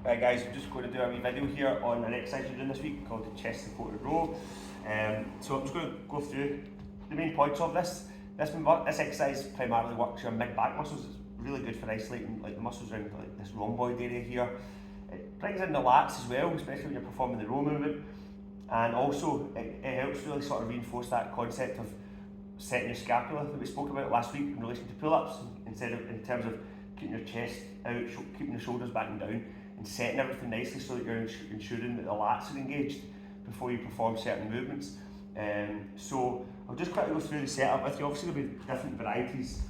Right guys, we're just going to do a wee video here on an exercise you're doing this week called the chest supported row. So I'm just going to go through the main points of this. This exercise primarily works your mid-back muscles. It's really good for isolating like the muscles around like this rhomboid area here. It brings in the lats as well, especially when you're performing the row movement. And also it helps really sort of reinforce that concept of setting your scapula that we spoke about last week in relation to pull-ups, in terms of keeping your chest out, keeping your shoulders back and down, and setting everything nicely so that you're ensuring that the lats are engaged before you perform certain movements. So I'll just quickly go through the setup with you. Obviously there'll be different varieties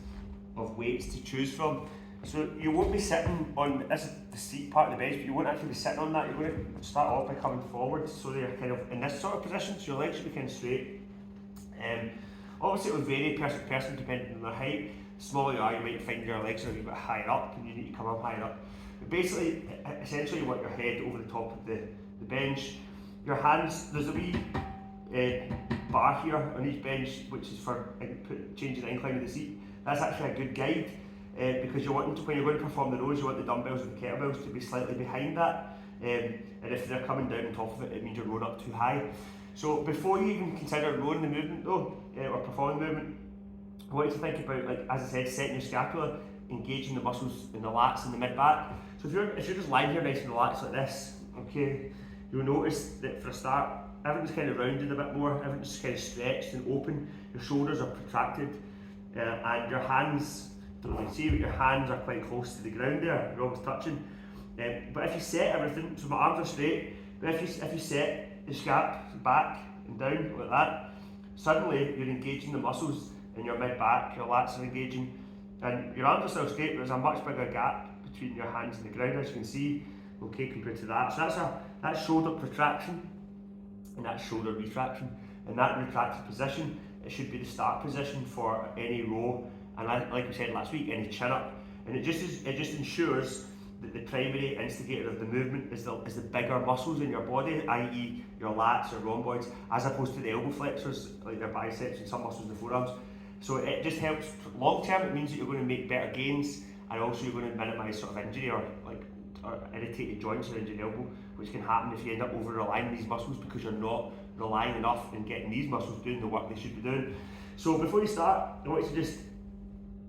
of weights to choose from. So you won't be sitting on, this is the seat part of the bench, but you won't actually be sitting on that. You're going to start off by coming forward so that you're kind of in this sort of position, so your legs should be kind of straight. Obviously it will vary person to person depending on their height. The smaller you are, you might find your legs are a wee bit higher up and you need to come up higher up. But basically, essentially you want your head over the top of the bench. Your hands, there's a wee bar here on each bench which is for changing the incline of the seat. That's actually a good guide because when you're going to perform the rows, you want the dumbbells and the kettlebells to be slightly behind that. And if they're coming down on top of it, it means you're rowing up too high. So before you even consider rowing the movement though, or performing the movement, I want you to think about, like as I said, setting your scapula, engaging the muscles in the lats and the mid-back. So if you're just lying here nice and relaxed like this, okay, you'll notice that for a start, everything's kind of rounded a bit more, everything's kind of stretched and open, your shoulders are protracted, and your hands, I don't know if you can see, but your hands are quite close to the ground there, you're almost touching. But if you set everything, so my arms are straight, but if you set the scap back and down like that, suddenly you're engaging the muscles in your mid-back, your lats are engaging, and your arms are still straight, but there's a much bigger gap between your hands and the ground, as you can see, okay, compared to that. So that's shoulder protraction, and that's shoulder retraction. In that retracted position, it should be the start position for any row, and like we said last week, any chin-up. And it just ensures that the primary instigator of the movement is the bigger muscles in your body, i.e. your lats or rhomboids, as opposed to the elbow flexors, like their biceps and some muscles in the forearms. So it just helps, long term it means that you're going to make better gains, and also you're going to minimise sort of injury or irritated joints around your elbow, which can happen if you end up over relying on these muscles because you're not relying enough in getting these muscles doing the work they should be doing. So before you start, I want you to just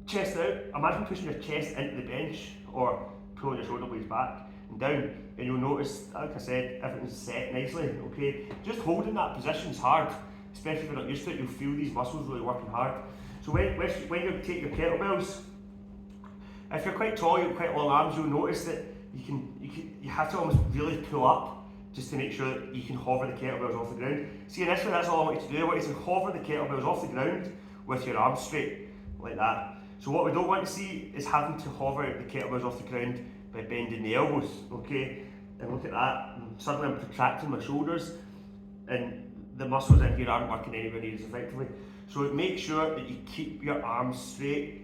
chest out. Imagine pushing your chest into the bench or pulling your shoulder blades back and down, and you'll notice, like I said, everything's set nicely, okay? Just holding that position is hard, especially if you're not used to it. You'll feel these muscles really working hard. So when you take your kettlebells, if you're quite tall, you've quite long arms, you'll notice that you have to almost really pull up just to make sure that you can hover the kettlebells off the ground. See, initially that's all I want you to do. I want you to hover the kettlebells off the ground with your arms straight, like that. So what we don't want to see is having to hover the kettlebells off the ground by bending the elbows, okay? And look at that, and suddenly I'm protracting my shoulders, and the muscles in here aren't working anywhere near as effectively. So make sure that you keep your arms straight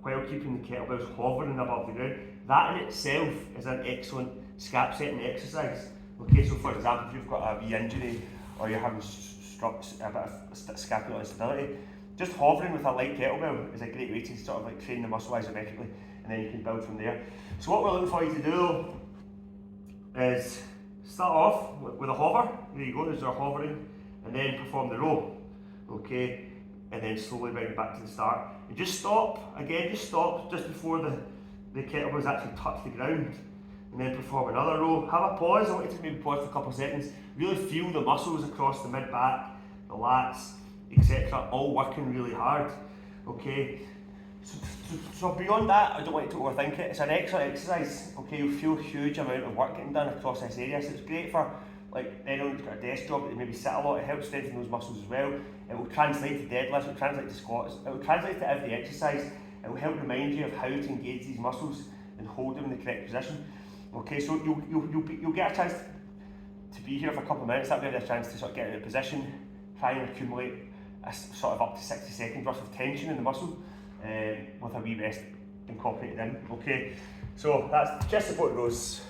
while keeping the kettlebells hovering above the ground. That in itself is an excellent scap setting exercise. Okay, so for example, if you've got a wee injury or you're having a bit of scapular instability, just hovering with a light kettlebell is a great way to sort of like train the muscle isometrically, and then you can build from there. So what we're looking for you to do is start off with a hover. There you go, there's our hovering, and then perform the row. Okay, and then slowly bring it back to the start. And just stop, again, just stop just before the kettlebells actually touch the ground, and then perform another row. Have a pause. I want you to maybe pause for a couple of seconds. Really feel the muscles across the mid-back, the lats, etc. all working really hard, okay? So beyond that, I don't want you to overthink it. It's an excellent exercise, okay? You'll feel a huge amount of work getting done across this area, so it's great for like anyone who's got a desk job that they maybe sit a lot. It helps strengthen those muscles as well. It will translate to deadlifts, it will translate to squats, it will translate to every exercise. It will help remind you of how to engage these muscles and hold them in the correct position. Okay, so you'll get a chance to be here for a couple of minutes. That'll give you a chance to sort of get in a position, try and accumulate a sort of up to 60 seconds worth of tension in the muscle with a wee rest incorporated in. Okay, so that's chest supported rows.